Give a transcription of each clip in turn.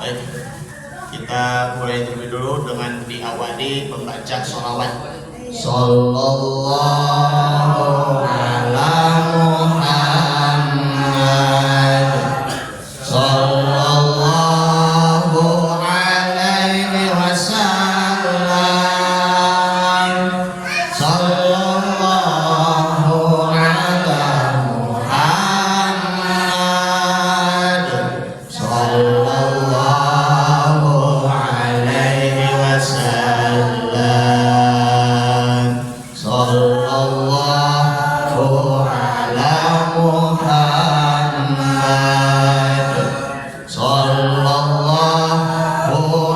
Baik, kita mulai terlebih dulu dengan diawali membaca sholawat. Sallallahu ala Muhammad, sallallahu alaihi wasallam, sallallahu ala Muhammad, sallallahu alaihi wasallam, sallallahu ala Muhammad, sallallahu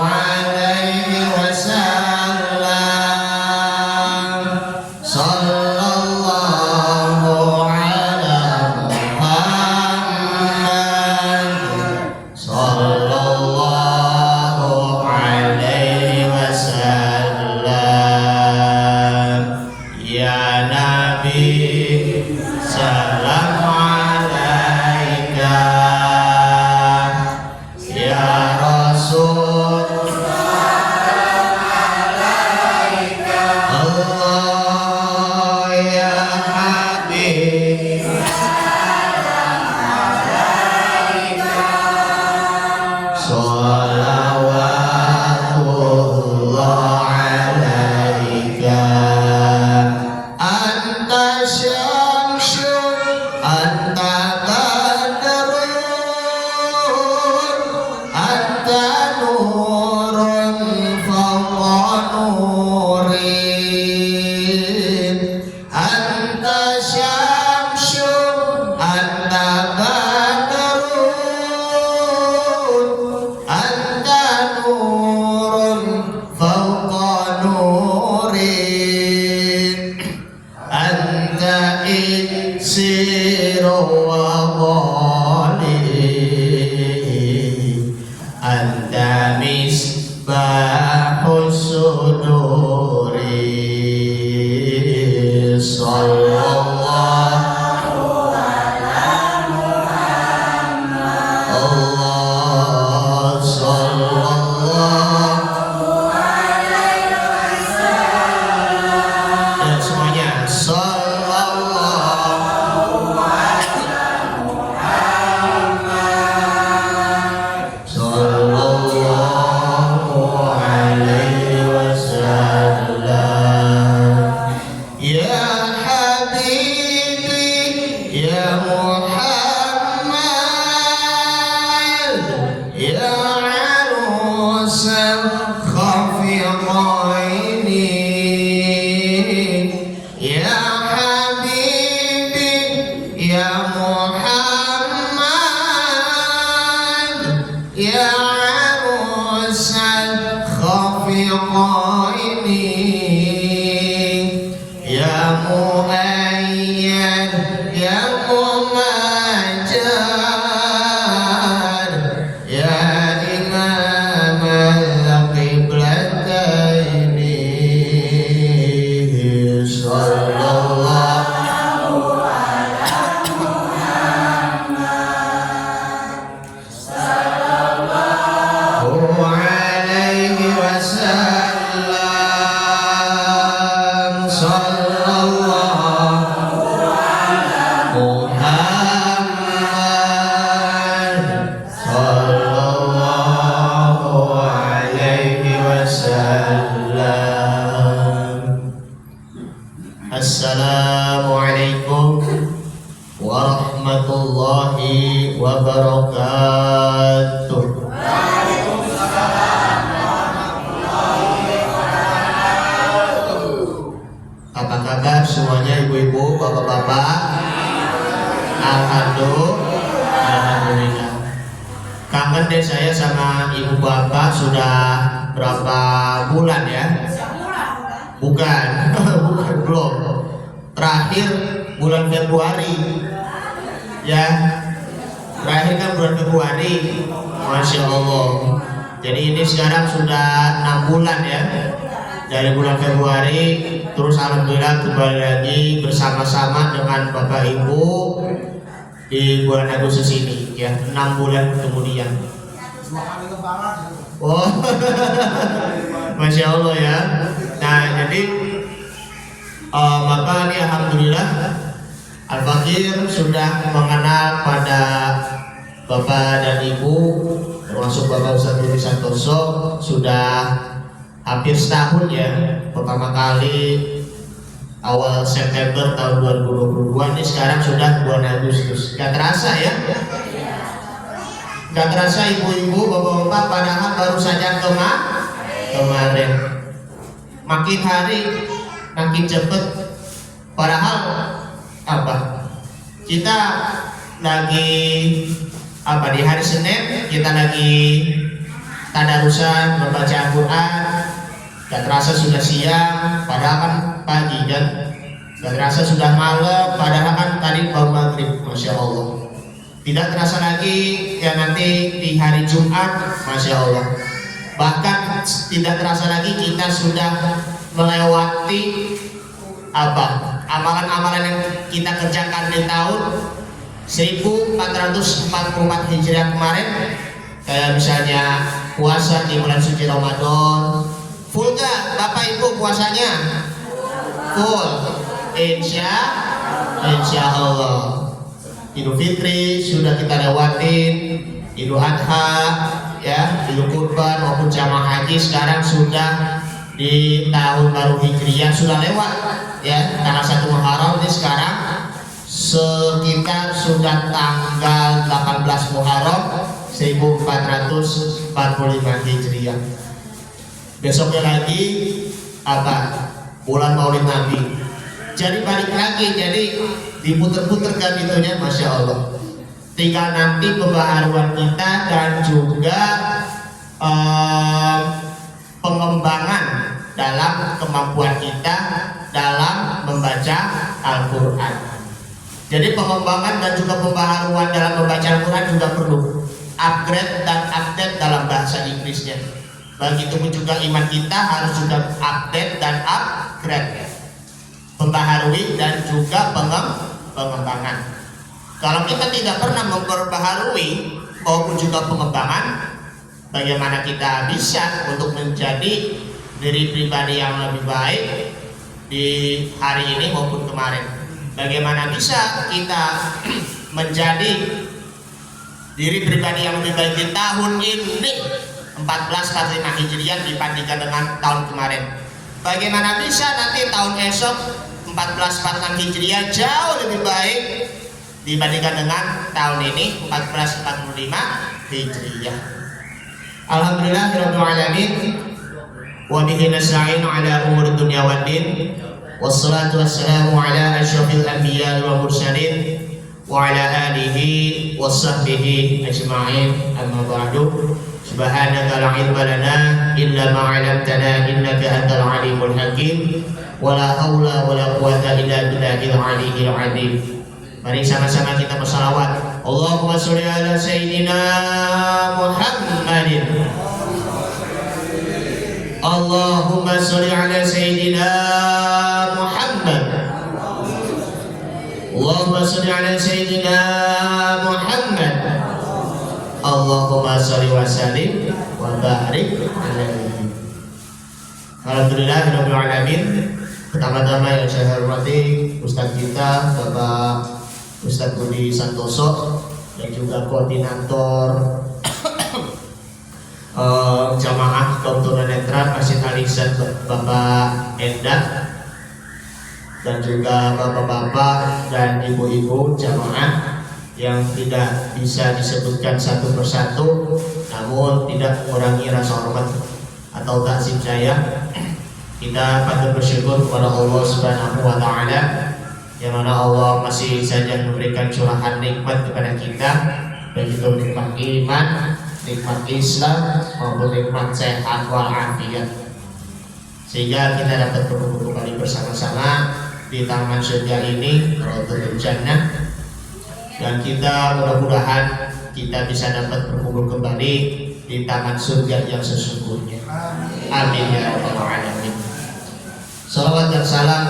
alaihi wasallam, sallallahu ala Muhammad, sallallahu alaihi wasallam. Ya Nabi, salam alaika. Ya Rasul, Allah. Ya Habib, salawatullah alaika. Anta syamsun, anta badrun, anta nurun fawqa nurin. Anta syamsun, anta badrun, anta nurun fawqa nurin. Anta iksiru wa dhali, anta misbahus suduri. Sallallahu Allah, sallallahu. Dan semuanya sallallahu alaihi wasallam. Ya Habibi, ya Muhammad, ya arusal khafiqaini. Ya Habibi, ya Muhammad, ya arusal khafiqaini. Ya Muayyad, ya Mumajjad, ya Imam al-Qiblataini. Sallallahu alaihi wasallam, sallallahu Muhammad, sallallahu alaihi wasallam. Assalamualaikum warahmatullahi wabarakatuh. Apa kabar semuanya, ibu-ibu, bapak-bapak? Alhamdulillah. Kangen deh saya sama ibu bapak, sudah berapa bulan ya? Bukan, bukan, belum. Terakhir bulan Februari, ya. Terakhir kan bulan Februari, Masya Allah. Jadi ini sekarang sudah 6 bulan ya. Dari bulan Februari, terus alhamdulillah kembali lagi bersama-sama dengan Bapak Ibu di bulan Agustus ini ya, 6 bulan kemudian. Oh, Masya Allah ya. Nah jadi Bapak ini alhamdulillah Al-Fakir sudah mengenal pada Bapak dan Ibu, termasuk Bapak Ustadz Rudi Santoso sudah hampir setahun ya. Pertama kali awal September tahun 2022, ini sekarang sudah bulan Agustus. Gak terasa ya? Gak terasa ibu-ibu, bapak-bapak, padahal baru saja kemarin. Makin hari makin cepet. Padahal apa? Kita lagi di hari Senin kita lagi tadarusan membaca Al-Quran. Gak terasa sudah siang, padahal kan pagi kan. Gak terasa sudah malam, padahal kan tadi baru maghrib. Masya Allah. Tidak terasa lagi ya nanti di hari Jumat, Masya Allah. Bahkan tidak terasa lagi kita sudah melewati amalan-amalan yang kita kerjakan di tahun 1444 Hijriah kemarin, kayak misalnya puasa di bulan suci Ramadan. Full gak Bapak Ibu puasanya? Full. Insya Allah. Idul Fitri sudah kita lewatin, Idul Adha, ya, Idul Kurban maupun jamaah haji sekarang sudah di tahun baru Hijriah sudah lewat, ya, tanggal 1 Muharram ini sekarang sekitar sudah tanggal 18 Muharram 1445 Hijriah. Besoknya lagi bulan Maulid Nabi. Jadi balik lagi, jadi diputer-puterkan itunya, Masya Allah. Tinggal nanti pembaharuan kita dan juga pengembangan dalam kemampuan kita dalam membaca Al-Quran. Jadi pengembangan dan juga pembaharuan dalam membaca Al-Quran juga perlu upgrade dan update dalam bahasa Inggrisnya. Begitu juga iman kita harus juga update dan upgrade, membaharui dan juga pengembangan. Kalau kita tidak pernah memperbaharui maupun juga pengembangan, bagaimana kita bisa untuk menjadi diri pribadi yang lebih baik di hari ini maupun kemarin? Bagaimana bisa kita menjadi diri pribadi yang lebih baik di tahun ini 1445 Hijriah dibandingkan dengan tahun kemarin? Bagaimana bisa nanti tahun esok 1446 Hijriah jauh lebih baik dibandingkan dengan tahun ini 1445 Hijriah? Alhamdulillahirabbil alamin wa bihi nasta'inu ala umuri dunya waddin, wassalatu wassalamu ala asyrafil anbiya wal mursalin wa ala alihi washabbihi ajma'in. Amma ba'du. Subhanaka la ilma lana illa ma 'allamtana innaka antal alimul hakim. Wala haula wala quwwata illa billahil aliyyil azim. Mari sama-sama kita bersalawat. Allahumma sholli ala sayyidina Muhammadin. Allahumma sholli ala sayyidina Muhammad. Allahumma sholli ala sayyidina Muhammad. Allahumma sholli wa sallim wa barik alaihi. Alhamdulillahirabbil alamin. Pertama-tama yang saya hormati Ustadz kita Bapak Ustadz Rudi Santoso dan juga koordinator jamaah kaum tunanetra Masjid Al-Ihsan Bapak Endah, dan juga bapak-bapak dan ibu-ibu jamaah yang tidak bisa disebutkan satu persatu, namun tidak mengurangi rasa hormat atau takzim saya. Kita patut bersyukur kepada Allah Subhanahu wa Ta'ala, yang mana Allah masih saja memberikan curahan nikmat kepada kita, baik itu nikmat iman, nikmat Islam maupun nikmat sehat walafiat, sehingga kita dapat berkumpul kembali bersama-sama di taman surga ini, Raudhatul Jannah, dan kita mudah-mudahan kita bisa dapat berkumpul kembali di taman surga yang sesungguhnya. Amin ya rabbal alamin. Salawat dan salam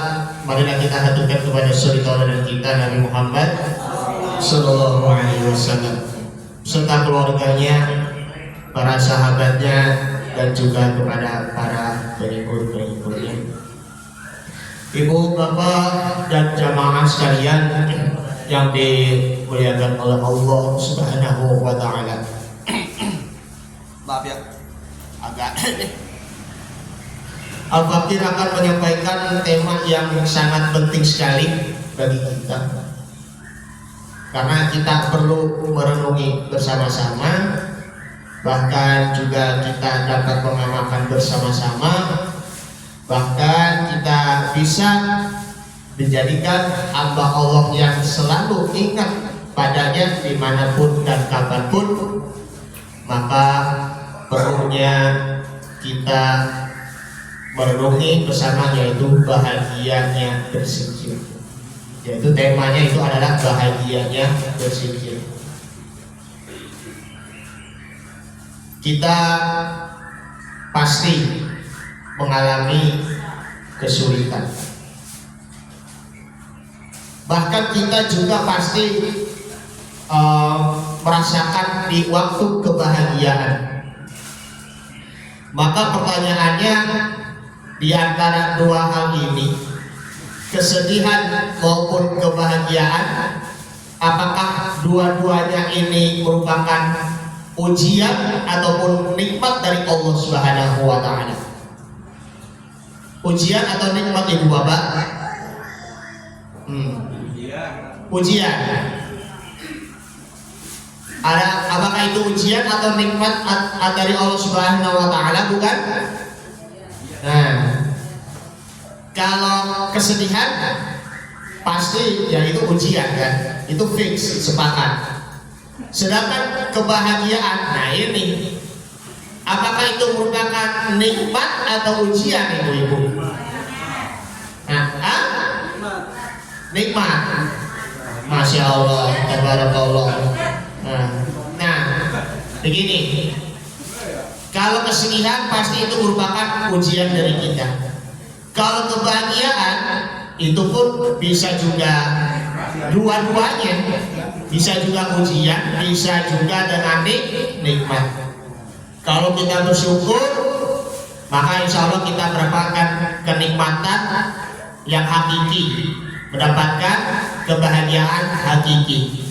marilah kita haturkan kepada suri tauladan kita Nabi Muhammad sallallahu alaihi wasallam serta keluarganya, para sahabatnya, dan juga kepada para pengikut-pengikutnya. Ibu, bapak, dan jamaah sekalian yang dimuliakan oleh Allah Subhanahu wa Ta'ala. Maaf ya, agak Al-Fakir akan menyampaikan tema yang sangat penting sekali bagi kita, karena kita perlu merenungi bersama-sama, bahkan juga kita dapat mengamalkan bersama-sama, bahkan kita bisa menjadikan hamba Allah yang selalu ingat padanya dimanapun dan kapanpun. Maka perlunya kita merenungi bersama, yaitu bahagianya berzikir. Yaitu temanya itu adalah bahagianya berzikir. Kita pasti mengalami kesulitan. Bahkan kita juga pasti merasakan di waktu kebahagiaan. Maka pertanyaannya, di antara dua hal ini, kesedihan maupun kebahagiaan, apakah dua-duanya ini merupakan ujian ataupun nikmat dari Allah Subhanahu wa Ta'ala? Ujian atau nikmat, ibu bapak? Ujian. Apakah itu ujian atau nikmat dari Allah Subhanahu wa Ta'ala? Bukan? Nah, kalau kesedihan pasti ya itu ujian kan, itu fix, sepakat. Sedangkan kebahagiaan, nah ini apakah itu merupakan nikmat atau ujian, ibu-ibu? Nah, nikmat. Masya Allah, tabarakallah. Nah, begini. Kalau kesedihan pasti itu merupakan ujian dari kita. Kalau kebahagiaan itu pun bisa juga dua-duanya, bisa juga ujian, bisa juga dengan nikmat. Kalau kita bersyukur, maka insya Allah kita mendapatkan kenikmatan yang hakiki, mendapatkan kebahagiaan hakiki.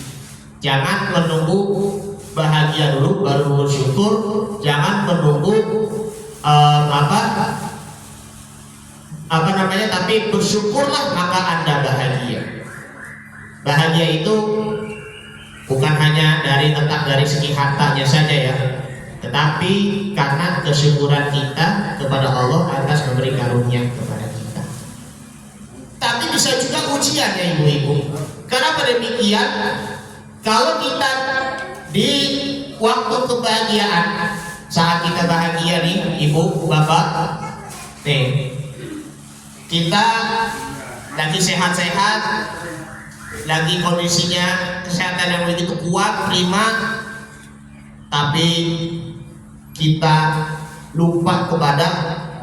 Jangan menunggu bahagia dulu baru bersyukur, jangan menunggu tapi bersyukurlah maka Anda bahagia. Bahagia itu bukan hanya letak dari segi hartanya saja ya, tetapi karena kesyukuran kita kepada Allah atas memberi karunia kepada kita. Tapi bisa juga ujian ya ibu-ibu. Kenapa demikian? Kalau kita di waktu kebahagiaan, saat kita bahagia nih ibu bapak, nih kita lagi sehat-sehat, lagi kondisinya kesehatan yang begitu kuat, prima, tapi kita lupa kepada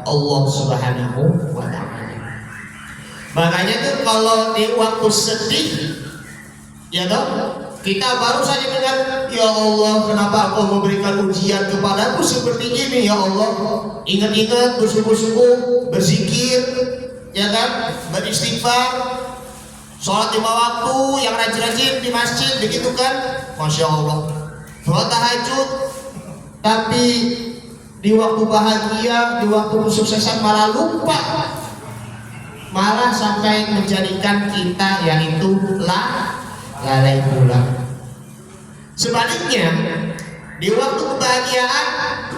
Allah Subhanahu wa Ta'ala. Makanya tuh kalau di waktu sedih, ya dong, kita baru saja dengar, ya Allah, kenapa Engkau memberikan ujian kepadaku seperti ini, ya Allah. Ingat-ingat, bersungguh-sungguh, berzikir, ya kan, beristighfar, sholat 5 waktu, yang rajin-rajin di masjid, begitu kan, Masya Allah. Sholat tahajud, tapi di waktu bahagia, di waktu kesuksesan malah lupa, malah sampai menjadikan kita yang itu lalai pula. Sebaliknya, di waktu kebahagiaan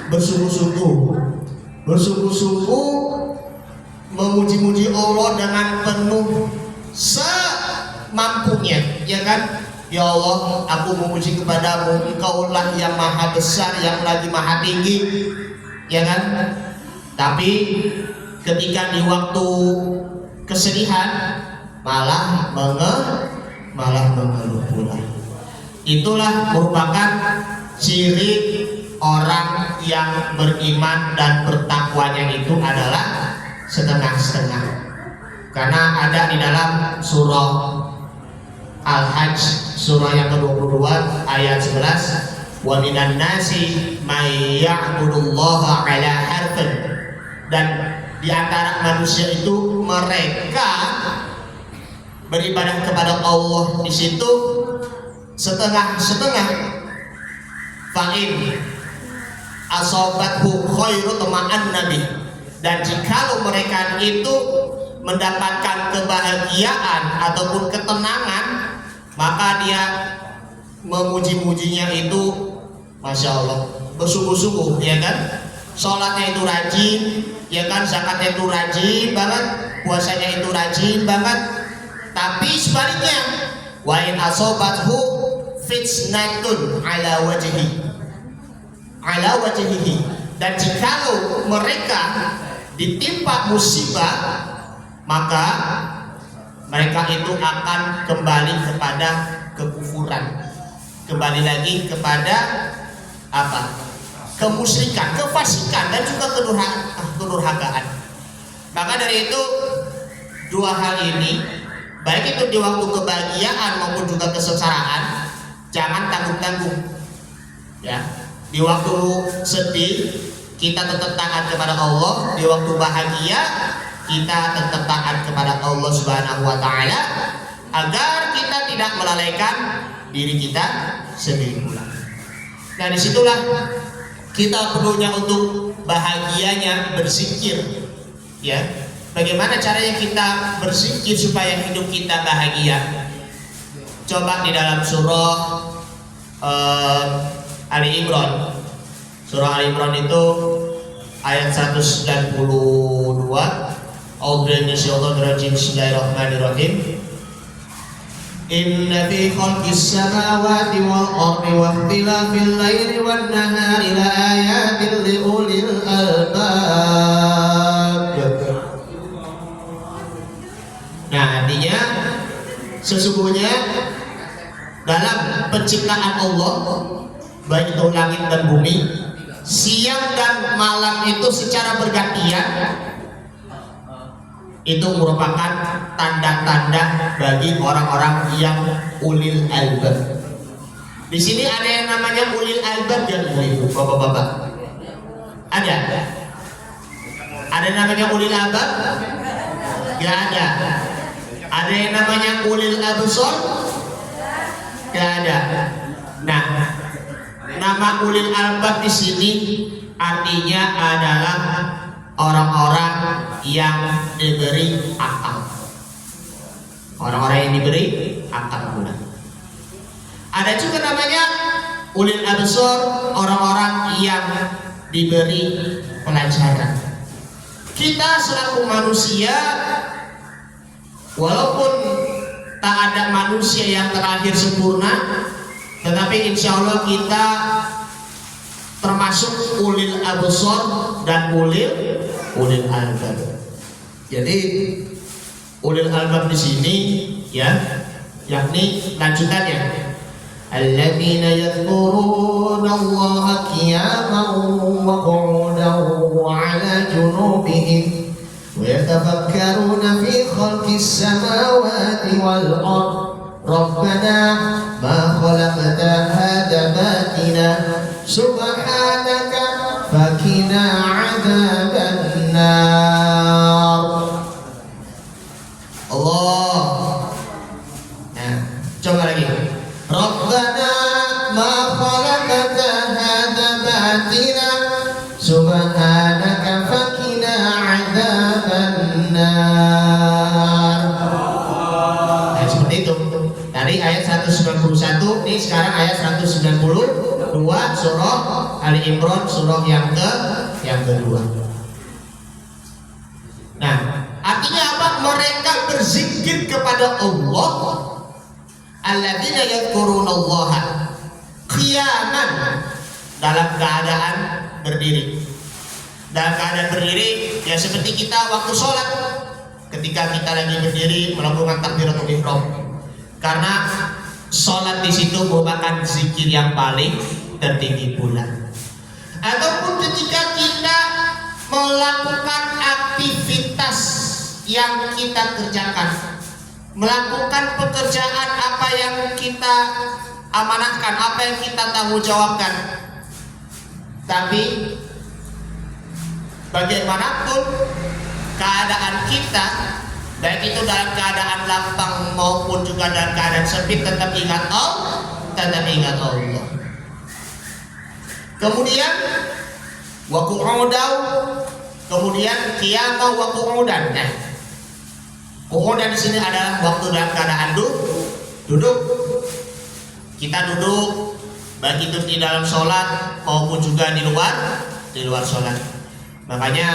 bersungguh-sungguh memuji-muji Allah dengan penuh semampunya, ya kan? Ya Allah, aku memuji kepadamu, Engkaulah yang maha besar, yang lagi maha tinggi, ya kan? Tapi ketika di waktu kesedihan malah mengeluh pula. Itulah merupakan ciri orang yang beriman dan bertakwanya itu adalah setengah-setengah. Karena ada di dalam surah Al-Hajj, surah yang ke-22 ayat 11, wa minan nasi may liya'budullaha ala harfin, dan di antara manusia itu mereka beribadah kepada Allah di situ setengah-setengah. Fa'in asobathu khairu tama'an nabi, dan jikalau mereka itu mendapatkan kebahagiaan ataupun ketenangan, maka dia memuji-mujinya itu Masya Allah bersungguh-sungguh, ya kan? Sholatnya itu rajin, ya kan? Zakatnya itu rajin banget, puasanya itu rajin banget. Tapi sebaliknya, wa in asobathu fitnatun ala wajhihi, dan jikalau mereka ditimpa musibah, maka mereka itu akan kembali kepada kekufuran, kembali lagi kepada apa? Kemusyrikan, kefasikan, dan juga kedurhakaan. Maka dari itu dua hal ini, baik itu di waktu kebahagiaan maupun juga kesengsaraan, jangan tanggung-tanggung. Ya, di waktu sedih kita tetap taat kepada Allah, di waktu bahagia kita tetap taat kepada Allah Subhanahu wa taala, agar kita tidak melalaikan diri kita sendiri pula. Nah, disitulah kita perlunya untuk bahagianya berzikir. Ya, bagaimana caranya kita berzikir supaya hidup kita bahagia? Coba di dalam surah Ali Imran. Surah Ali Imran itu ayat 192. Bismillahirrahmanirrahim. Inna fi khalqis samawati wal ardi wa ikhtilafil laili wan nahari la ayatin li ulil albab. Nah, artinya sesungguhnya dalam penciptaan Allah, baik itu langit dan bumi, siang dan malam itu secara bergantian, itu merupakan tanda-tanda bagi orang-orang yang ulil albab. Di sini ada yang namanya ulil albab dan ibu, bapak-bapak. Ada yang namanya ulil albab? Gak ada. Ada yang namanya ulil absar? Gak ada. Nah, nama ulil albab di sini artinya adalah orang-orang yang diberi akal. Orang-orang yang diberi akal pula. Ada juga namanya ulil absar, orang-orang yang diberi pelajaran. Kita selaku manusia, walaupun tak ada manusia yang terakhir sempurna, tetapi insya Allah kita termasuk ulil absar dan ulil albab. Jadi ulil albab di sini, ya, yakni lanjutannya, alladzina yadhkuruna Allaha qiyaman wa qu'udan wa 'ala junubihim wa yatafakkaruna fi khalqis samawati wal ardh rabbana ma khalaqta hadza batila subhanaka fakina 'adzaban nar. Allah. Nah, coba lagi. Rabbana ma khalaqta hadza batila subhanaka fakina 'adzaban nar. Nah, seperti itu. Tadi ayat 191, ini sekarang ayat 192 surah Ali Imran, surah yang kedua. Nah, artinya apa? Mereka berzikir kepada Allah. Alladzina yadhkurunallaha qiyaman, dalam keadaan berdiri. Dalam keadaan berdiri ya seperti kita waktu sholat, ketika kita lagi berdiri melakukan takbiratul ihram. Karena sholat di situ merupakan zikir yang paling tertinggi pula. Ataupun ketika kita melakukan aktivitas yang kita kerjakan, melakukan pekerjaan apa yang kita amanahkan, apa yang kita tanggung jawabkan, Tapi bagaimanapun keadaan kita, baik itu dalam keadaan lapang maupun juga dalam keadaan sempit, tetap ingat Allah. Kemudian wa qu'udau, kemudian qiyamah wa qu'udan. Nah, qu'udan di sini adalah waktu dalam keadaan duduk. Kita duduk baik itu di dalam sholat maupun juga di luar sholat. Makanya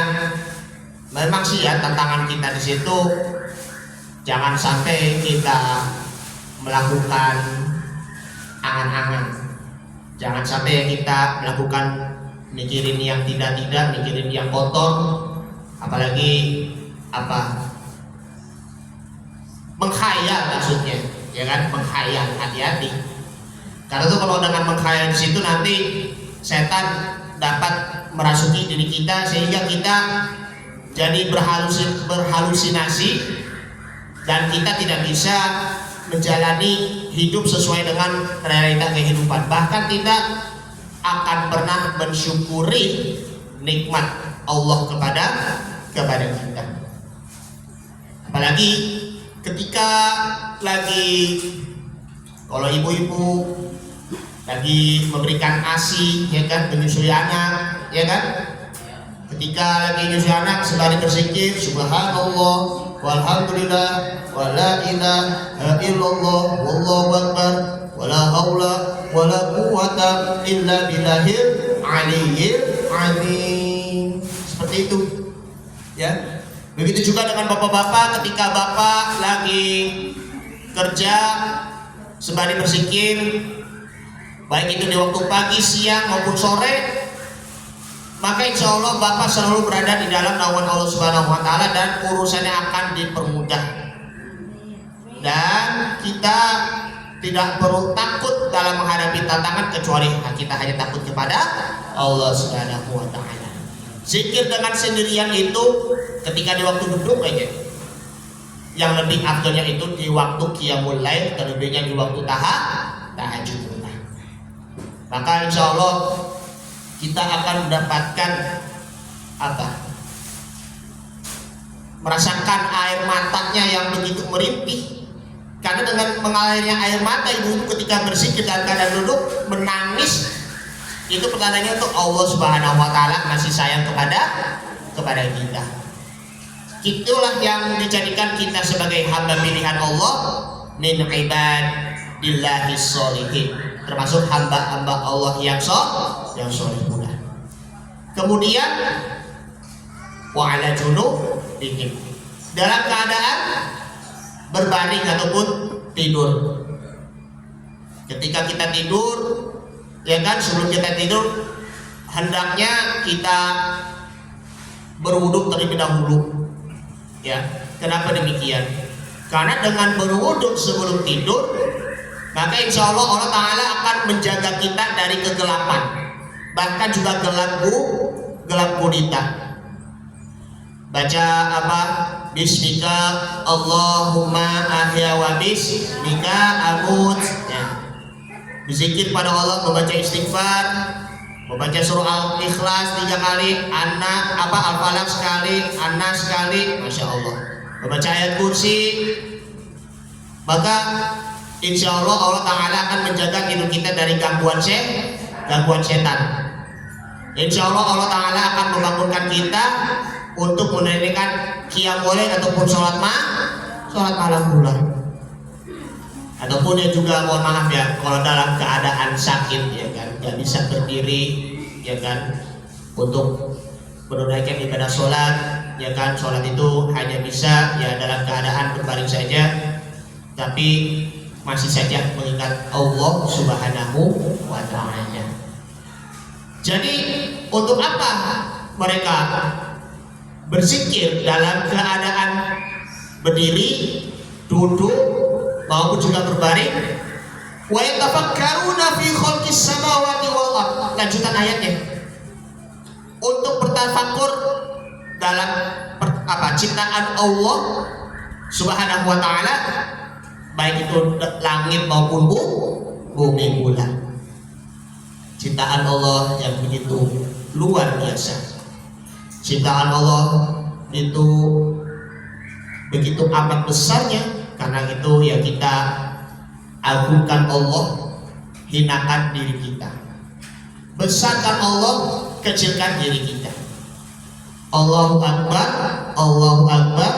memang sih ya tantangan kita di situ, jangan sampai kita melakukan angan-angan, jangan sampai kita melakukan mikirin yang tidak, mikirin yang kotor, apalagi menghayal maksudnya, ya kan, menghayal. Hati-hati. Karena itu kalau dengan menghayal di situ nanti setan dapat merasuki diri kita sehingga kita jadi berhalusinasi dan kita tidak bisa menjalani hidup sesuai dengan realita kehidupan. Bahkan tidak akan pernah mensyukuri nikmat Allah kepada kita. Apalagi ketika lagi, kalau ibu-ibu lagi memberikan ASI, ya kan, menyusui anak, ya kan, ketika lagi menyusui anak sembari berzikir subhanallah walhamdulillah wala ilaha illallah wallahu akbar wala haula wala quwwata illa billahil aliyyil azim. Seperti itu, ya. Begitu juga dengan bapak-bapak, ketika bapak lagi kerja sembari berzikir, baik itu di waktu pagi, siang maupun sore, maka insya Allah bapak selalu berada di dalam naungan Allah Subhanahu Wa Taala dan urusannya akan dipermudah. Dan kita tidak perlu takut dalam menghadapi tantangan kecuali kita hanya takut kepada Allah Subhanahu Wa Taala. Zikir dengan sendirian itu ketika di waktu duduk aja. Yang lebih afdalnya itu di waktu qiyamul lail, terlebihnya di waktu tahajud. Maka insya Allah kita akan mendapatkan merasakan air matanya yang begitu merimpih. Karena dengan mengalirnya air mata ibu ketika berzikir dalam keadaan duduk menangis, itu pertandanya untuk Allah Subhanahu Wa Taala masih sayang kepada kita. Itulah yang dijadikan kita sebagai hamba pilihan Allah, min ibadillahi sholihin, termasuk hamba-hamba Allah yang soleh pula. Kemudian wa ala junubihim, dalam keadaan berbaring ataupun tidur. Ketika kita tidur, ya kan, sebelum kita tidur hendaknya kita berwuduk terlebih dahulu. Ya, kenapa demikian? Karena dengan berwuduk sebelum tidur, maka insya Allah Allah Ta'ala akan menjaga kita dari kegelapan, bahkan juga gelap gulita. Baca Bismika Allahumma ahya wa bismika amut, ya. Berzikir pada Allah, membaca istighfar, membaca surah Al-Ikhlas 3 kali, Al-Falaq sekali, An-Nas sekali, Masya Allah. Membaca ayat kursi, maka insya Allah Allah Ta'ala akan menjaga hidup kita dari gangguan setan. Insya Allah Allah Ta'ala akan membangunkan kita untuk menunaikan qiyamul lail ataupun sholat malam pula. Ataupun ya juga mohon maaf ya, kalau dalam keadaan sakit, ya kan, nggak bisa berdiri, ya kan, untuk menunaikan ibadah sholat, ya kan, sholat itu hanya bisa ya dalam keadaan berbaring saja, tapi masih saja mengingat Allah Subhanahu Wa Ta'ala. Jadi untuk apa mereka berzikir dalam keadaan berdiri, duduk maupun juga berbaring? Wa yatafakkaruna fi khalqis samawati wal ardh. Lanjutan ayatnya. Untuk bertafakur dalam ciptaan Allah Subhanahu Wa Ta'ala, baik itu langit maupun bumi pula. ciptaan Allah yang begitu luar biasa. Ciptaan Allah itu begitu amat besarnya, karena itu ya kita agungkan Allah, hinakan diri kita. Besarkan Allah, kecilkan diri kita. Allahu Akbar, Allahu Akbar,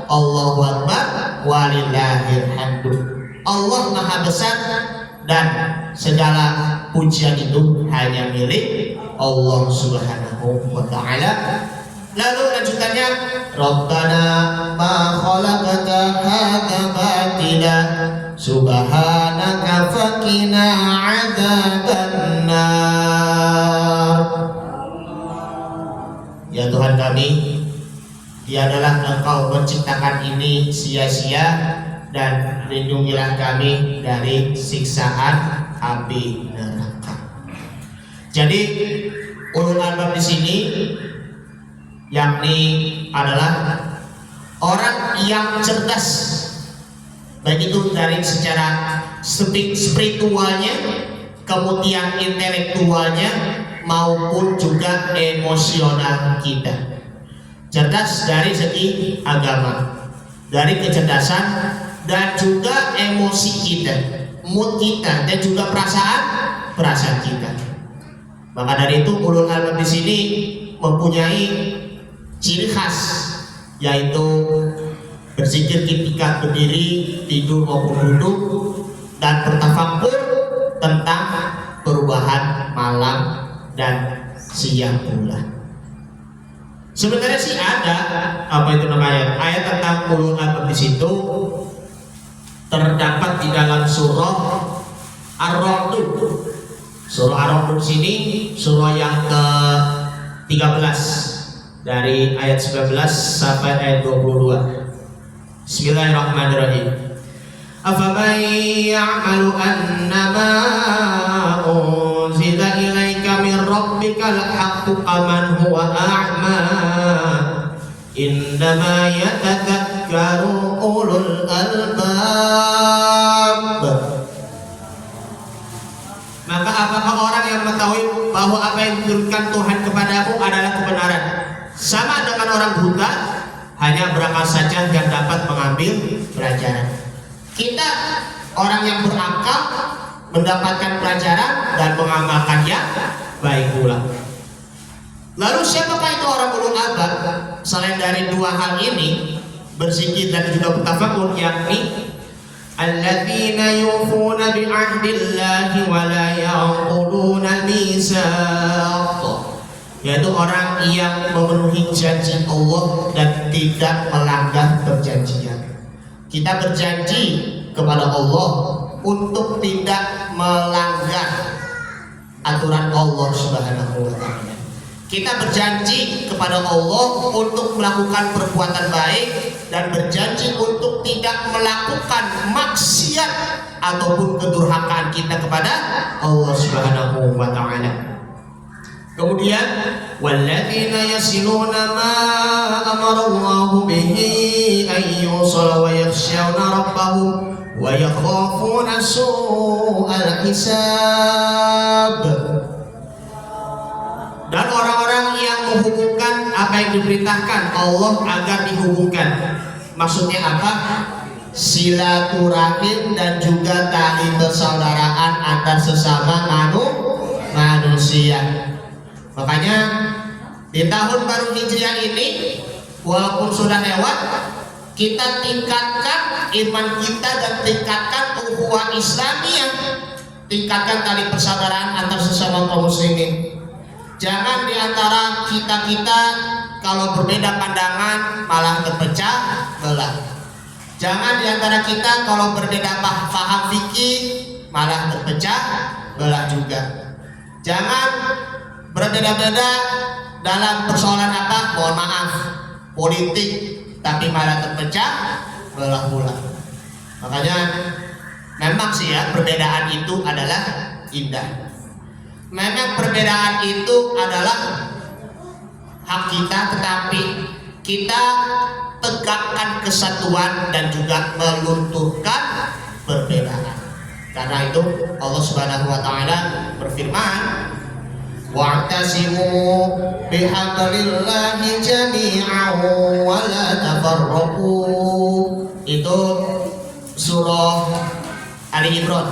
Allahu Akbar, walillahil hamdu. Allah Maha Besar dan segala pujian itu hanya milik Allah Subhanahu wa Ta'ala. Lalu lanjutannya, Rabbana ma khalaqta hadza batila subhanaka faqina adzabannar. Ya Tuhan kami, tiadalah Engkau menciptakan ini sia-sia, dan lindungilah kami dari siksaan api neraka. Jadi ulul albab di sini yakni adalah orang yang cerdas, baik itu dari secara spiritualnya, kemudian intelektualnya, maupun juga emosional kita. Cerdas dari segi agama, dari kecerdasan, dan juga emosi kita, mood kita, dan juga perasaan kita. Maka dari itu ulul albab di sini mempunyai ciri khas, yaitu berzikir ketika berdiri, tidur maupun duduk, dan bertafakkur tentang perubahan malam dan siang pula. Sebenarnya sih ada ayat tentang ulul albab di situ, terdapat di dalam surah Ar-Ra'd. Surah Ar-Ra'd sini surah yang ke-13 dari ayat 19 sampai ayat 22. Bismillahirrahmanirrahim. Afaman ya'malu annama unzila ilaika min rabbikal haqqu kaman huwa a'ma innama yatadhakkaru ulul albab. Maka apakah orang yang mengetahui bahwa apa yang diturunkan Tuhan kepadamu adalah kebenaran sama dengan orang buta, hanya berakal saja yang dapat mengambil pelajaran. Kita orang yang berakal mendapatkan pelajaran dan mengamalkannya baik pula. Lalu siapakah itu orang ulul albab? Selain dari dua hal ini, berzikir dan juga bertafakkur, yakni alladzina yufuna bi ahdillahi wa la yanquduna al-mitsaq, yaitu orang yang memenuhi janji Allah dan tidak melanggar perjanjian. Kita berjanji kepada Allah untuk tidak melanggar aturan Allah Subhanahu wa Ta'ala. Kita berjanji kepada Allah untuk melakukan perbuatan baik dan berjanji untuk tidak melakukan maksiat ataupun kedurhakaan kita kepada Allah Subhanahu wa Ta'ala. Kemudian walladzina yasiluna ma amara Allah bihi an yusala wa yakhshawna rabbahum wa yakhafuna su'al hisab. Dan orang-orang yang menghubungkan apa yang diperintahkan Allah agar dihubungkan. Maksudnya apa? Silaturahim dan juga tali persaudaraan antar sesama manusia. Makanya di tahun baru Hijriah ini, walaupun sudah lewat, kita tingkatkan iman kita dan tingkatkan ukhuwah Islamiyah, tingkatkan tali persaudaraan antar sesama kaum muslimin. Jangan di antara kita kalau berbeda pandangan malah terpecah belah. Jangan di antara kita kalau berbeda paham fikih malah terpecah belah juga. Jangan berbeda-beda dalam persoalan apa? Mohon maaf, politik, tapi malah terpecah belah pula. Makanya memang sih ya, perbedaan itu adalah indah. Memang perbedaan itu adalah hak kita, tetapi kita tegakkan kesatuan dan juga melunturkan perbedaan. Karena itu Allah Subhanahu wa Ta'ala berfirman, wa'tasimu bihablillahi jami'an wa la tafarraqu. Itu surah Ali Imran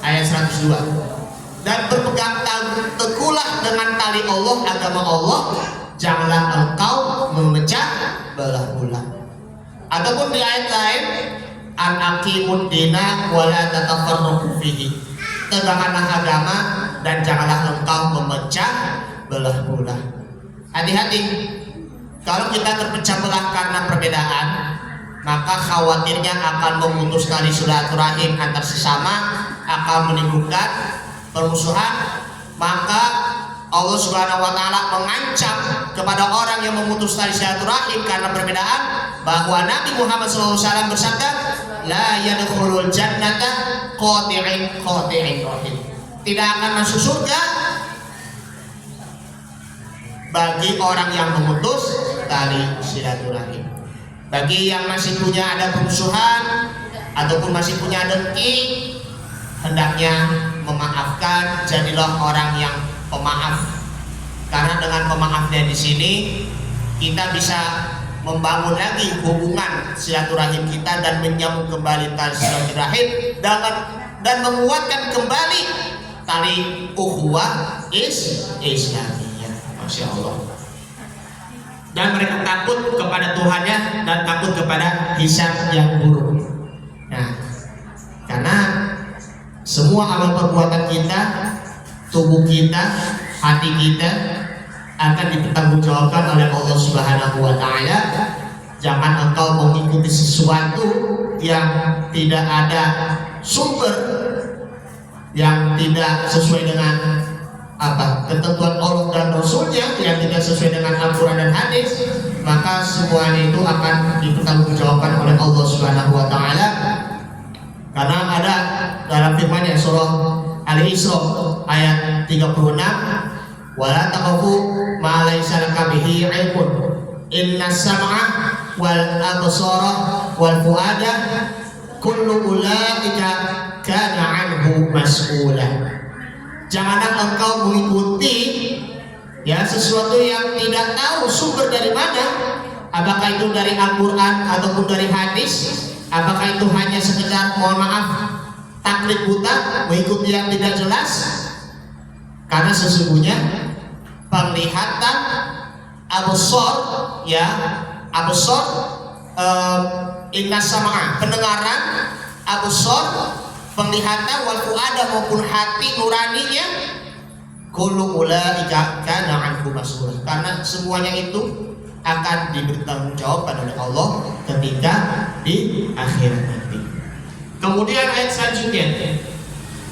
ayat 102. Dan berpegang teguhlah dengan tali Allah, agama Allah, janganlah engkau memecah belah belah. Ataupun di ayat lain, an aqimud dina wa la tatafarraqu fihi, tegakkanlah agama dan janganlah engkau memecah belah belah. Hati-hati, kalau kita terpecah belah karena perbedaan, maka khawatirnya akan memutus tali silaturahim antar sesama, akan menimbulkan permusuhan. Maka Allah Subhanahu wa taala mengancam kepada orang yang memutus tali silaturahim karena perbedaan, bahwa Nabi Muhammad SAW bersabda, la yadkhulul jannata qati'in rahim, tidak akan masuk surga bagi orang yang memutus tali silaturahim. Bagi yang masih punya ada permusuhan ataupun masih punya dengki, hendaknya memaafkan, jadilah orang yang pemaaf. Karena dengan pemaafnya di sini kita bisa membangun lagi hubungan silaturahim kita dan menyambung kembali tali silaturahim dan menguatkan kembali tali ukhuwah Islamiyah. Masya Allah. Dan mereka takut kepada Tuhannya dan takut kepada hisab yang buruk. Nah, karena semua amal perbuatan kita, tubuh kita, hati kita akan dipertanggungjawabkan oleh Allah Subhanahu wa taala. Jangan engkau mengikuti sesuatu yang tidak ada sumber, yang tidak sesuai dengan ketentuan Allah dan Rasulnya, yang tidak sesuai dengan Al-Quran dan hadis, maka semuanya itu akan dipertanggungjawabkan oleh Allah Subhanahu wa taala. Karena ada dalam firman-Nya surah Al-Isra ayat 36, wala taqfu ma laysa laka bihi ilmun innas sam'a wal absara wal fuada kullu ulaika kana anhu mas'ula. Janganlah engkau mengikuti sesuatu yang tidak tahu sumber dari mana, apakah itu dari Al-Quran ataupun dari hadis, apakah itu hanya sekedar mohon maaf taklid buta, mengikuti yang tidak jelas. Karena sesungguhnya penglihatan absar innas sam'a, pendengaran, absar penglihatan, wal fuada maupun hati nuraninya, kullu ulaika kana anhu mas'ula, karena semuanya itu akan dibertanggungjawabkan oleh Allah ketika di akhirat nanti. Kemudian ayat selanjutnya,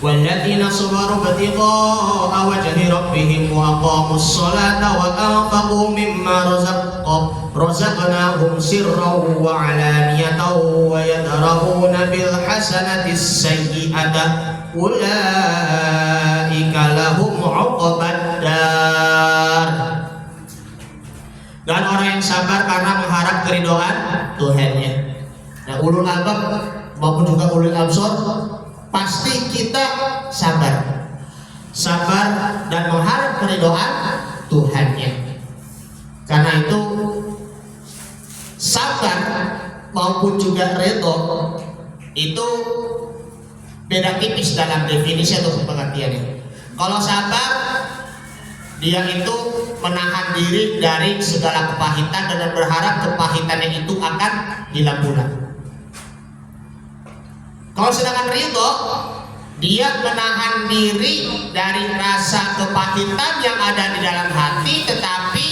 walladzina sabaru batigha'a wajhi rabbihim wa aqamus sholata wa anfaqu mimma razaqnahum sirran wa 'alaniyatan wa yadra'una bil hasanati sayyi'ata ulaika lahum 'uqbad dar. Dan orang yang sabar karena mengharap keridhaan Tuhannya. Nah, ulul albab maupun juga ulul absar, pasti kita sabar dan mengharap keridhaan Tuhannya. Karena itu sabar maupun juga ridho itu beda tipis dalam definisi atau pengertiannya. Kalau sabar, dia itu menahan diri dari segala kepahitan dan berharap kepahitannya itu akan hilang pula. Kalau sedangkan ridho, dia menahan diri dari rasa kepahitan yang ada di dalam hati, tetapi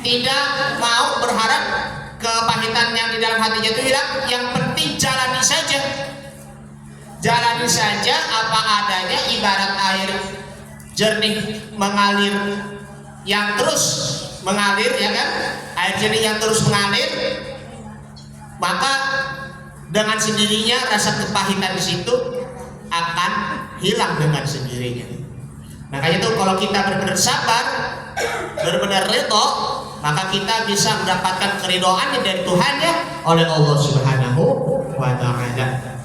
tidak mau berharap kepahitan yang di dalam hatinya itu hilang. Yang penting jalani saja apa adanya, ibarat air jernih mengalir yang terus mengalir, ya kan? Air jernih yang terus mengalir, maka dengan sendirinya rasa kepahitan di situ akan hilang dengan sendirinya. Makanya itu kalau kita benar-benar sabar, benar-benar ridho, maka kita bisa mendapatkan keridhaan dari Tuhannya oleh Allah Subhanahu wa taala.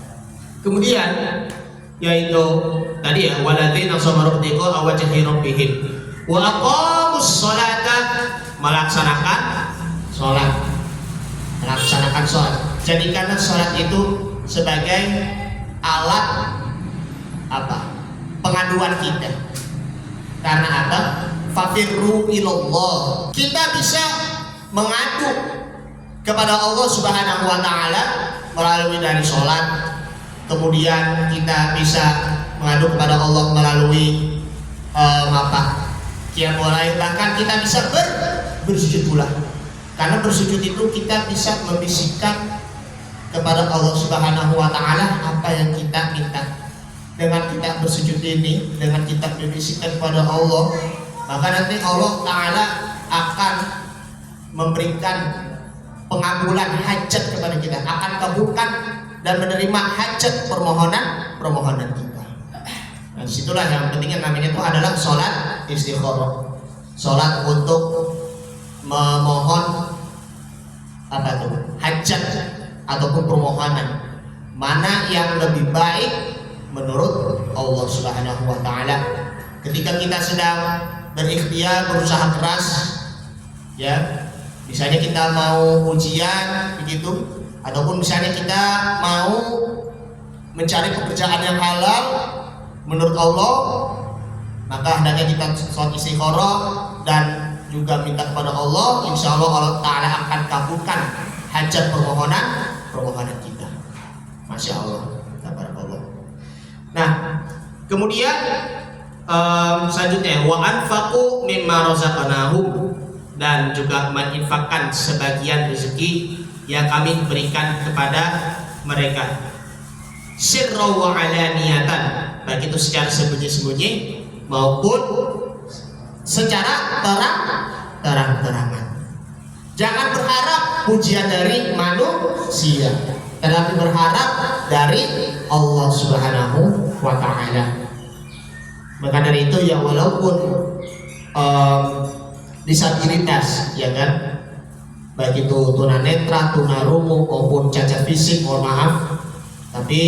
Kemudian yaitu tadi ya waladzina sabaru ibtigha'a wajhi rabbihim wa aqamus sholata, melaksanakan sholat. Jadikanlah sholat itu sebagai alat apa? Pengaduan kita. Karena apa? Fafirru ilallah. Kita bisa mengadu kepada Allah Subhanahu wa taala melalui dari sholat. Kemudian kita bisa mengadu kepada Allah melalui qiyamul lail, bahkan kita bisa bersujud pula. Karena bersujud itu kita bisa membisikkan kepada Allah Subhanahu wa taala apa yang kita minta. Dengan kita bersujud ini, dengan kita membisikkan kepada Allah, maka nanti Allah taala akan memberikan pengabulan hajat kepada kita, akan kabulkan dan menerima hajat permohonan kita. Nah, disitulah yang pentingnya namanya itu adalah sholat istikharah, sholat untuk memohon apa itu hajat ataupun permohonan, mana yang lebih baik menurut Allah Subhanahu wa taala. Ketika kita sedang berikhtiar, berusaha keras, ya, misalnya kita mau ujian begitu, ataupun misalnya kita mau mencari pekerjaan yang halal menurut Allah, maka hendaknya kita sholat istikharah dan juga minta kepada Allah. Insya Allah Allah Ta'ala akan kabulkan hajat permohonan kita. Masya Allah, tabarakallah. Nah, kemudian selanjutnya wa anfaqu mimma razaqnahum, dan juga menginfakkan sebagian rezeki yang kami berikan kepada mereka, sirra wa alaniyatan, baik itu secara sembunyi-sembunyi maupun secara terang-terangan. Jangan berharap pujian dari manusia, tetapi berharap dari Allah Subhanahu wa taala. Maka dari itu ya, walaupun disabilitas, ya kan, baik itu tunanetra, tunarungu maupun cacat fisik, mohon maaf, tapi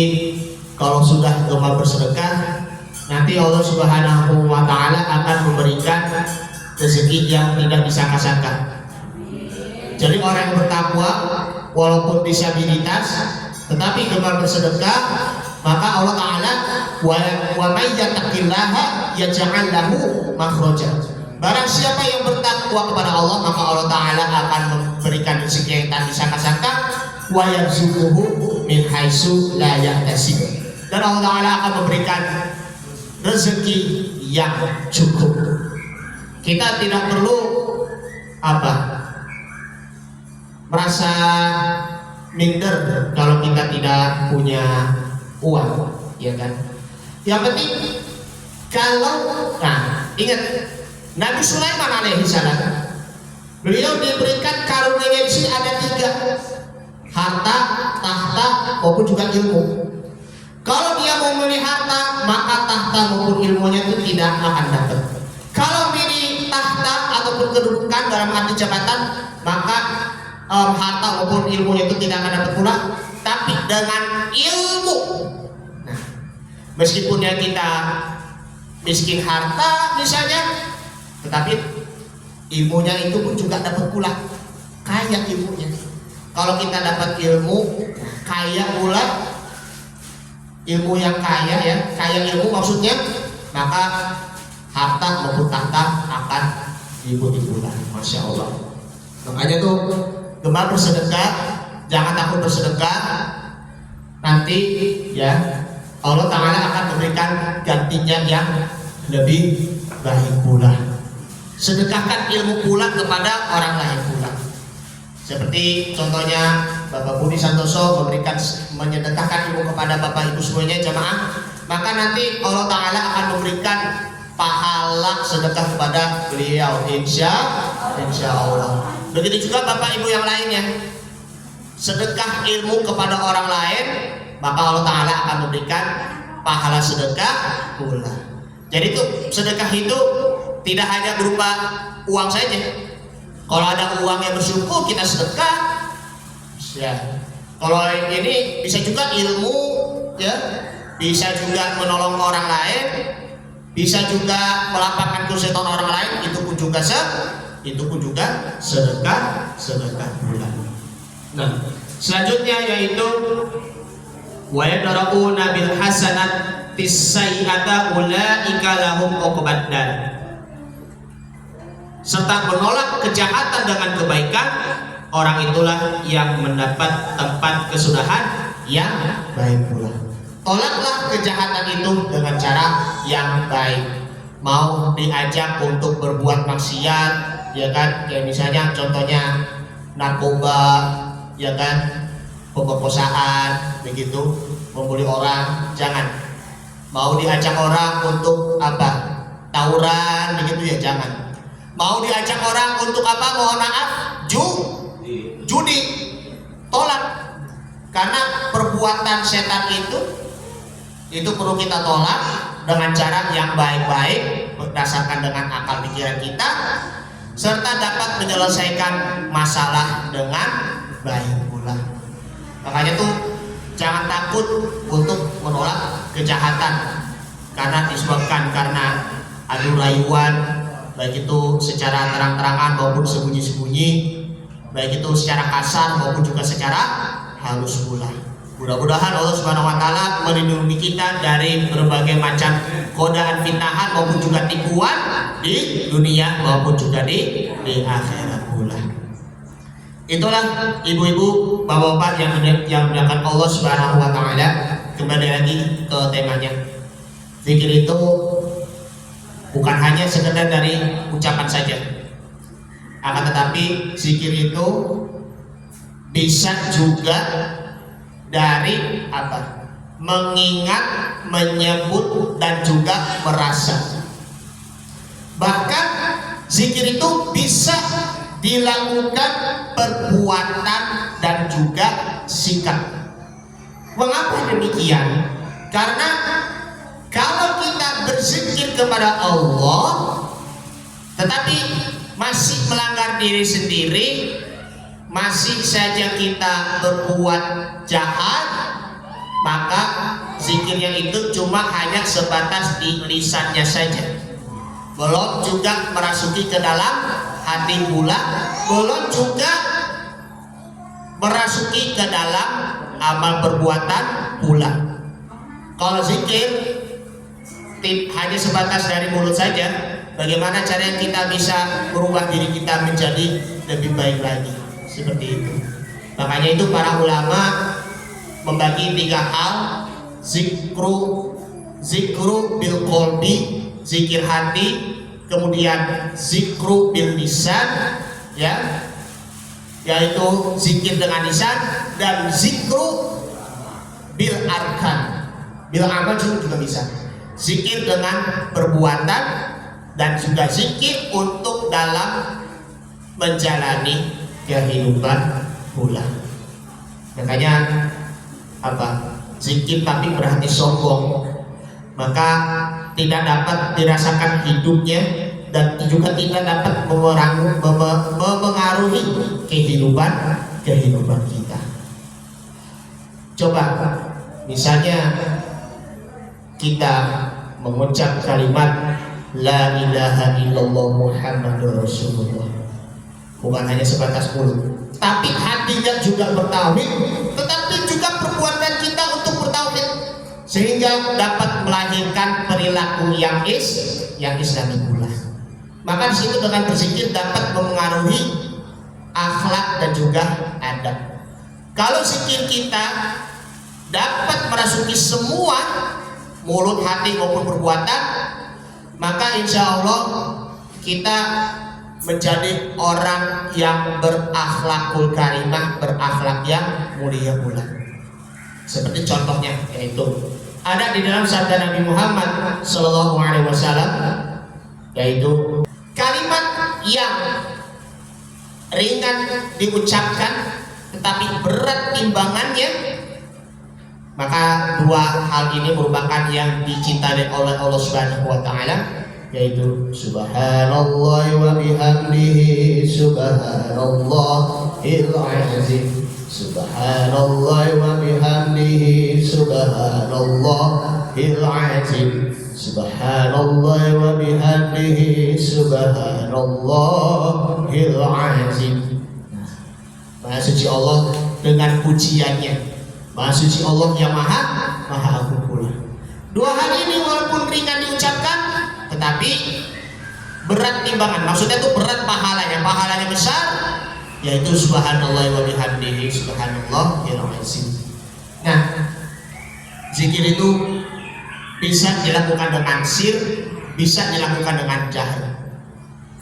kalau sudah gemar bersedekah, nanti Allah Subhanahu wa taala akan memberikan rezeki yang tidak disangka-sangka. Jadi orang yang bertakwa walaupun disabilitas tetapi gemar bersedekah, maka Allah taala wa may yattaqillaha yaj'al lahu makhraja. Barang siapa yang bertakwa kepada Allah, maka Allah taala akan memberikan rezeki yang tak disangka-sangka, wa yarzuquhu min haitsu la yahtasib. Dan Allah taala akan memberikan rezeki yang cukup. Kita tidak perlu merasa minder kalau kita tidak punya uang, ya kan? Yang penting ingat Nabi Sulaiman alaihi salam, beliau diberikan karunia di sini ada 3, harta, tahta maupun juga ilmu. Kalau dia mau milih harta, maka tahta maupun ilmunya itu tidak akan dapat. Kalau milih tahta ataupun kedudukan dalam arti jabatan, maka harta maupun ilmunya itu tidak akan dapat pula. Tapi dengan ilmu, nah, meskipun yang kita miskin harta misalnya, tetapi ilmunya itu pun juga dapat pula, kaya ilmunya. Kalau kita dapat ilmu, kaya pula. Ilmu yang kaya, ya, kaya ilmu maksudnya, maka harta maupun tahta akan diikuti pula. Masya Allah. Makanya tuh gemar bersedekah, jangan takut bersedekah. Nanti ya Allah Ta'ala akan memberikan gantinya yang lebih baik pula. Sedekahkan ilmu pula kepada orang lain pula. Seperti contohnya Bapak Budi Santoso menyedekahkan ilmu kepada Bapak Ibu semuanya jamaah, maka nanti Allah Ta'ala akan memberikan pahala sedekah kepada beliau, insya Allah. Begitu juga Bapak Ibu yang lainnya, sedekah ilmu kepada orang lain, maka Allah Ta'ala akan memberikan pahala sedekah pula. Jadi itu sedekah itu tidak hanya berupa uang saja. Kalau ada uang yang bersyukur kita sedekah, ya. Kalau ini bisa juga ilmu, ya, bisa juga menolong orang lain, bisa juga melapangkan kesulitan orang lain, itu pun juga sedekah bulan. Nah, selanjutnya yaitu wa yadra'una bil hasanati sayyi'ata ulaika lahum uqbaddar, serta menolak kejahatan dengan kebaikan, orang itulah yang mendapat tempat kesudahan yang baik pula. Tolaklah kejahatan itu dengan cara yang baik. Mau diajak untuk berbuat maksiat, ya kan, kayak misalnya contohnya narkoba, ya kan, pemerkosaan, begitu, membuli orang, jangan. Mau diajak orang untuk apa? Tawuran, begitu ya, jangan. Mau diajak orang untuk apa? Mohon maaf, judi, tolak. Karena perbuatan setan itu perlu kita tolak dengan cara yang baik-baik, berdasarkan dengan akal pikiran kita, serta dapat menyelesaikan masalah dengan baik pula. Makanya tuh jangan takut untuk menolak kejahatan, karena disebabkan karena adu rayuan, baik itu secara terang-terangan maupun sembunyi-sembunyi, baik itu secara kasar maupun juga secara halus pula. Mudah-mudahan Allah Subhanahu wa taala melindungi kita dari berbagai macam godaan, fitnahan maupun juga tipuan di dunia maupun juga di akhirat pula. Itulah ibu-ibu, bapak-bapak yang dimuliakan Allah Subhanahu wa taala. Kembali lagi ke temanya. Zikir itu bukan hanya sekedar dari ucapan saja, akan tetapi zikir itu bisa juga dari apa? Mengingat, menyebut, dan juga merasa. Bahkan zikir itu bisa dilakukan perbuatan dan juga sikap. Mengapa demikian? Karena kalau kita berzikir kepada Allah tetapi masih melanggar diri sendiri, masih saja kita berbuat jahat, maka zikirnya itu cuma hanya sebatas di lisannya saja, belum juga merasuki ke dalam hati pula, belum juga merasuki ke dalam amal perbuatan pula. Kalau zikir hanya sebatas dari mulut saja, bagaimana cara kita bisa merubah diri kita menjadi lebih baik lagi? Seperti itu. Makanya itu para ulama membagi 3 hal: zikru bil qalbi, zikir hati, kemudian zikru bil lisan, ya, yaitu zikir dengan lisan, dan zikru bil arkan, bil amal juga bisa. Zikir dengan perbuatan dan juga zikir untuk dalam menjalani kehidupan pula. Makanya apa? Zikir tapi berhati sombong, maka tidak dapat dirasakan hidupnya dan juga tidak dapat memengaruhi kehidupan kita. Coba misalnya kita mengucap kalimat la ilaha illallah Muhammadur Rasulullah, bukan hanya sebatas mulut, tapi hatinya juga bertauhid, tetapi juga perbuatan kita untuk bertauhid, sehingga dapat melahirkan perilaku yang islami pula. Maka di situ dengan berzikir dapat memengaruhi akhlak dan juga adab. Kalau zikir kita dapat merasuki semua, mulut, hati maupun perbuatan, maka insya Allah kita menjadi orang yang berakhlakul karimah, berakhlak yang mulia pula. Seperti contohnya yaitu ada di dalam sabda Nabi Muhammad SAW, yaitu kalimat yang ringan diucapkan tetapi berat timbangannya, maka 2 hal ini merupakan yang dicintai oleh Allah Subhanahu wa taala, yaitu subhanallah wa bihamdihi subhanallahil azim, Subhanallah wa bihamdihi subhanallahil azim. Subhanallah wa bihamdihi subhanallahil azim. Maha suci Allah dengan pujiannya. Maha suci Allah yang maha agung pula. Dua hal ini walaupun ringan diucapkan, tetapi berat timbangan. Maksudnya itu berat pahalanya. Pahalanya besar, yaitu subhanallah wa bihamdihi subhanallahil azim. Nah, zikir itu bisa dilakukan dengan sir, bisa dilakukan dengan jahar.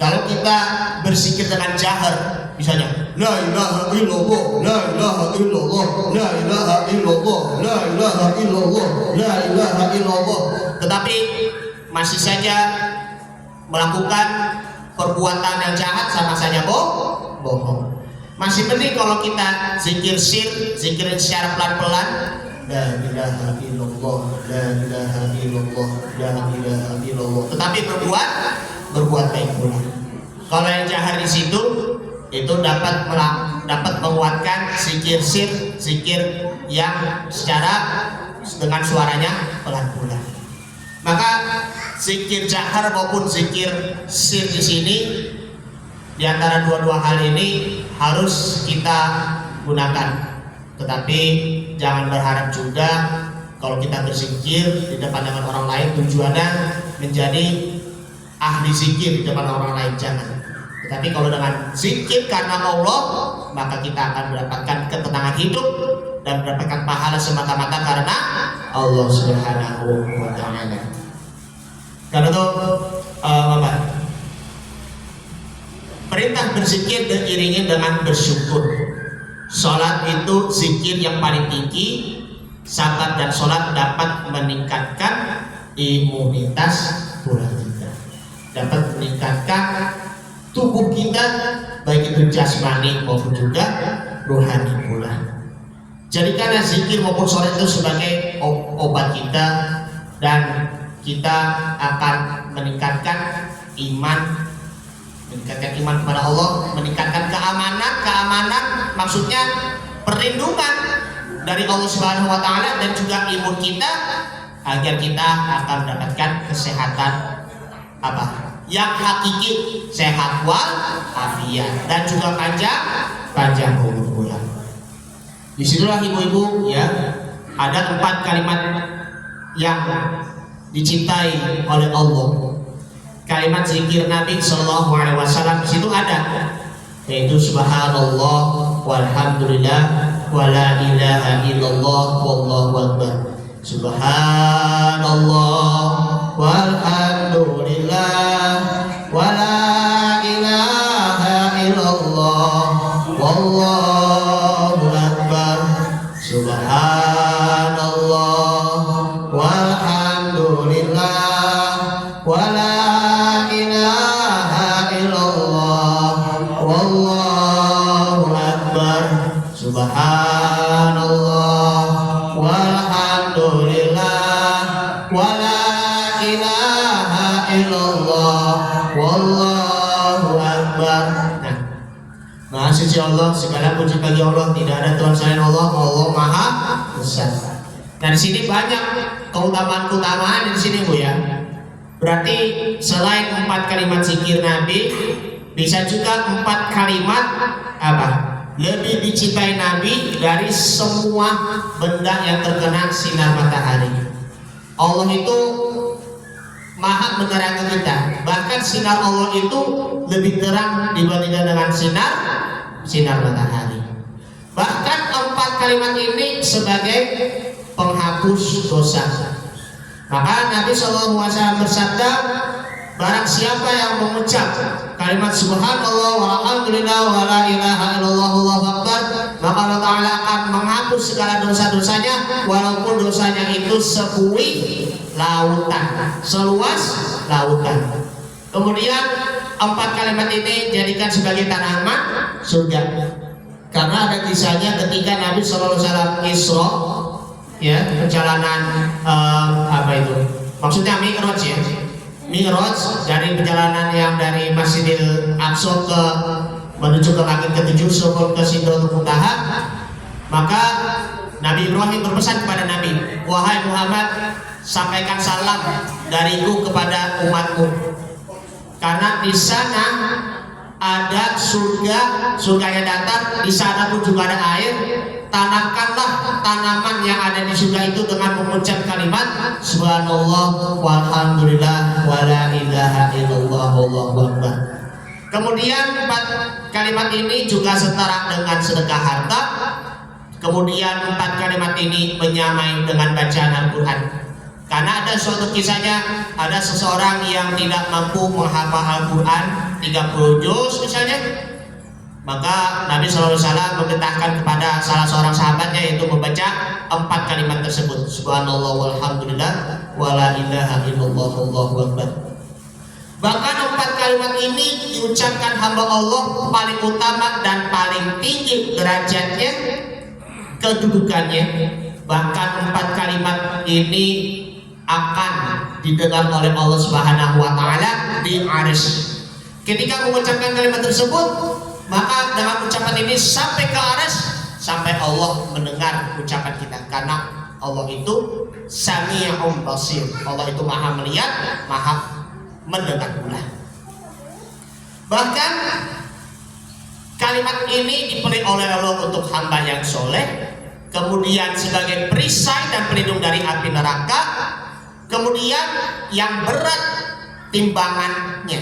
Kalau kita berzikir dengan jahar, misalnya la ilaha illallah, la ilaha illallah, la ilaha illallah, la ilaha illallah, la ilaha illallah, tetapi masih saja melakukan perbuatan yang jahat, sama saja bohong. Masih penting kalau kita zikir sir, zikir secara pelan-pelan, la ilaha illallah, la ilaha illallah, la ilaha illallah, tetapi berbuat baik pula. Kalau yang jahar di situ itu dapat menguatkan zikir sir, zikir yang secara dengan suaranya pelan pula. Maka zikir jahar maupun zikir sir di sini, di antara dua-dua hal ini harus kita gunakan. Tetapi jangan berharap juga kalau kita berzikir di depan dengan orang lain tujuannya menjadi ahli zikir di depan orang lain, jangan. Tetapi kalau dengan zikir karena Allah, maka kita akan mendapatkan ketenangan hidup dan mendapatkan pahala semata-mata karena Allah Subhanahu wa ta'ala. Karena itu perintah berzikir diiringi dengan bersyukur. Salat itu zikir yang paling tinggi. Salat dan salat dapat meningkatkan imunitas tubuh kita, dapat meningkatkan tubuh kita, baik itu jasmani maupun juga rohani pula. Jadikanlah zikir maupun salat itu sebagai obat kita, dan kita akan meningkatkan iman kepada Allah, meningkatkan keamanan maksudnya perlindungan dari Allah Subhanahu wa ta'ala, dan juga imun kita agar kita akan mendapatkan kesehatan yang hakiki, sehat wal afiat, dan juga panjang umur pula. Disitulah ibu-ibu ya, ada 4 kalimat yang dicintai oleh Allah. Kalimat zikir Nabi Sallallahu Alaihi Wasallam di situ ada, yaitu subhanallah walhamdulillah wala ilaha illallah wallahu akbar. Subhanallah walhamdulillah wala ilaha illallah wallahu akbar. Subhanallah walhamdulillah wala ilaha illallah wallahu akbar. Subhanallah walhamdulillah wala ilaha illallah wallahu akbar. Maha suci Allah, segala puji bagi Allah, tidak ada Tuhan selain Allah, Allah Maha Besar. Nah, di sini banyak keutamaan di sini Bu ya. Berarti selain 4 kalimat zikir Nabi, bisa juga 4 kalimat lebih dicintai Nabi dari semua benda yang terkena sinar matahari. Allah itu maha menerangi kita, bahkan sinar Allah itu lebih terang dibandingkan dengan sinar matahari. Bahkan 4 kalimat ini sebagai penghapus dosa. Maka Nabi SAW bersabda, barang siapa yang mengucap kalimat subhanallah walhamdulillah wala ilaha illallah wallahu akbar, maka Allah Ta'ala akan menghapus segala dosa-dosanya, walaupun dosanya itu sebuih lautan, seluas lautan. Kemudian 4 kalimat ini jadikan sebagai tanaman surga. Karena ada kisahnya ketika Nabi SAW Isra, ya, perjalanan maksudnya Mi'raj ya. Mi'raj dari perjalanan yang dari Masjidil Aqsa menuju ke langit ke-7 sebelum ke Sidratul Muntaha. Maka Nabi Ibrahim berpesan kepada Nabi, wahai Muhammad, sampaikan salam dariku kepada umatmu, karena di sana ada surganya datar, di sana pun juga ada air. Tanamkanlah tanaman yang ada di surga itu dengan mengucap kalimat subhanallah walhamdulillah wala ilaha illallah wallahu akbar. Kemudian 4 kalimat ini juga setara dengan sedekah harta. Kemudian 4 kalimat ini menyamai dengan bacaan Al-Quran. Karena ada suatu kisahnya, ada seseorang yang tidak mampu menghafal Al-Quran 30 juz misalnya, maka Nabi SAW memerintahkan kepada salah seorang sahabatnya yaitu membaca 4 kalimat tersebut, subhanallah walhamdulillah wala ilaha illallah wallahu akbar. Bahkan 4 kalimat ini diucapkan hamba Allah paling utama dan paling tinggi derajatnya, kedudukannya. Bahkan 4 kalimat ini akan didengar oleh Allah Subhanahu wa taala di arsy. Ketika mengucapkan kalimat tersebut, maka dengan ucapan ini sampai ke arsy, sampai Allah mendengar ucapan kita. Karena Allah itu Sami'un Basir. Allah itu Maha melihat, Maha mendengar pula. Bahkan kalimat ini dipilih oleh Allah untuk hamba yang soleh, kemudian sebagai perisai dan pelindung dari api neraka, kemudian yang berat timbangannya,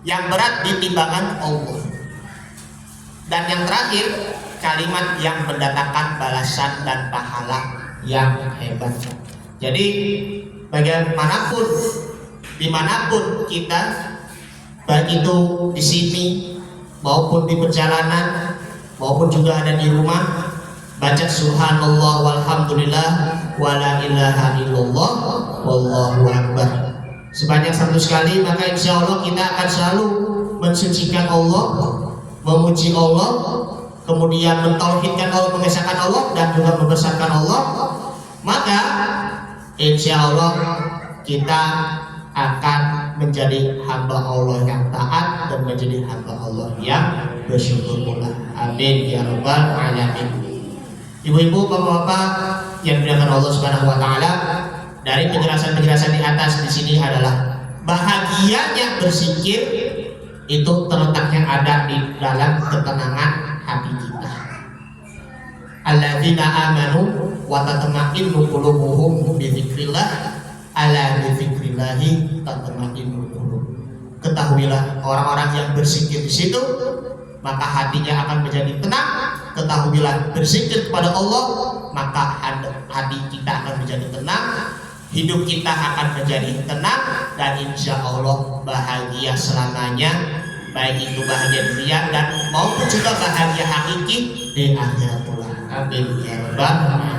yang berat di timbangan Allah, dan yang terakhir kalimat yang mendatangkan balasan dan pahala yang hebat. Jadi bagaimanapun, dimanapun kita, baik itu di sini maupun di perjalanan maupun juga ada di rumah, baca subhanallah walhamdulillah wala ilaha illallah wallahu akbar sebanyak 100 kali, maka insya Allah kita akan selalu mensucikan Allah, memuji Allah, kemudian mentauhidkan Allah, mengesahkan Allah, dan juga membesarkan Allah. Maka insya Allah kita akan menjadi hamba Allah yang taat dan menjadi hamba Allah yang bersyukur pula. Amin ya rabbal alamin. Ibu-ibu, bapak-bapak yang dimuliakan Allah Subhanahu wa taala, dari penjelasan-penjelasan di atas di sini adalah bahagianya berzikir itu terletaknya ada di dalam ketenangan hati kita. Alladzina amanu wa tatma'innu qulubuhum bi dzikrillah ala bi dzikrillahi tatma'innul qulub. Ketahuilah orang-orang yang berzikir di situ, maka hatinya akan menjadi tenang. Ketahuilah berzikir kepada Allah, maka hati kita akan menjadi tenang, hidup kita akan menjadi tenang, dan insya Allah bahagia selamanya, baik itu bahagia dunia dan maupun juga bahagia hakiki di akhirat pula. Amin ya rabbal alamin.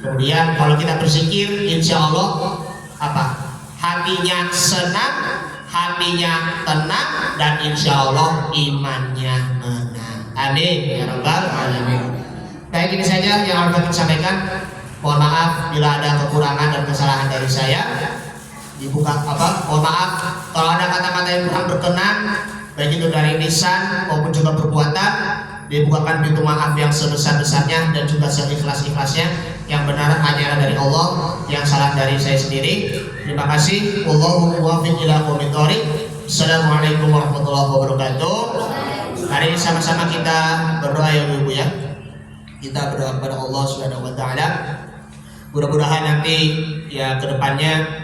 Kemudian kalau kita berzikir, insya Allah apa? Hatinya senang, hatinya tenang, dan insya Allah imannya menang. Amin ya rabbal alamin. Baik, ini saja yang akan saya sampaikan. Mohon maaf bila ada kekurangan dan kesalahan dari saya. Dibuka mohon maaf kalau ada kata-kata yang kurang berkenan, baik itu dari lisan maupun juga perbuatan. Dibukakan pintu maaf yang sebesar-besarnya dan juga seikhlas-ikhlasnya. Yang benar hanyalah dari Allah, yang salah dari saya sendiri. Terima kasih. Wallahu muwaffiq ila aqwamit thoriq. Assalamualaikum warahmatullahi wabarakatuh. Hari ini sama-sama kita berdoa ya ibu ya. Kita berdoa kepada Allah Subhanahu wa taala. Mudah-mudahan nanti ya kedepannya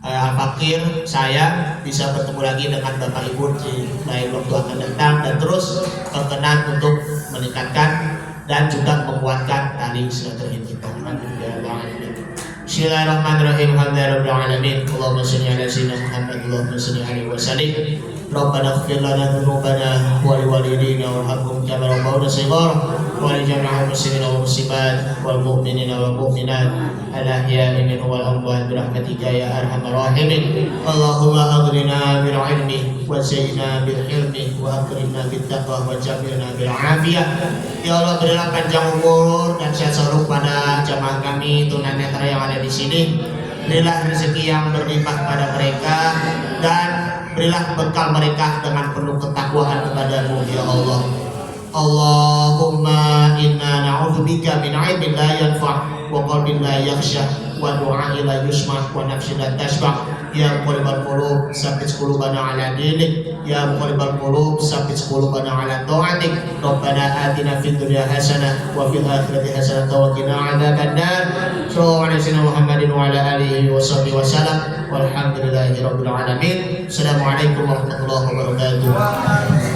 Al-Fakir saya bisa bertemu lagi dengan Bapak Ibu di lain waktu akan datang, dan terus berkenan untuk meningkatkan dan juga menguatkan tali silaturahim kita. Bismillahirrahmanirrahim. Alhamdulillahirabbil alamin. Allahumma shalli ala sayyidina Muhammad. Allahumma shalli alaihi wa sallim. Rabbana ighfir lana dhunubana wa liwalidayna warhamhum kama rabbawna shighara wa li jami'il muslimina wal muslimat wal mu'minina wal mu'minat al ahya'i minhum wal amwat bi rahmatika ya arhamar rahimin. Allahumma aghnina bil ilmi wa zayyina bil hilmi wa akrimna bit taqwa wa jamilna bil afiyah. Ya Allah, berilah panjang umur dan sehat selalu pada jamaah kami tunanetra yang ada di sini. Berilah rezeki yang berlimpah pada mereka dan berilah bekal mereka dengan penuh ketakwaan kepada-Mu ya Allah. Allahumma inna na'udzubika min 'ilmin la yanfa' wa qalbin la yakhsha wa du'ain la yusma' wa nafsin la tashba'. Ya muqallibal qulub tsabbit qulubana 'ala dinik, ya muqallibal qulub tsabbit qulubana 'ala ta'atik. Rabbana atina fid dunya hasanah wa fil akhirati hasanah wa qina 'adzabannar. Sallallahu alaihi wasallam Muhammadin wa ala alihi wa sahbihi wasallam. Walhamdulillahi rabbil alamin. Assalamualaikum warahmatullahi wabarakatuh.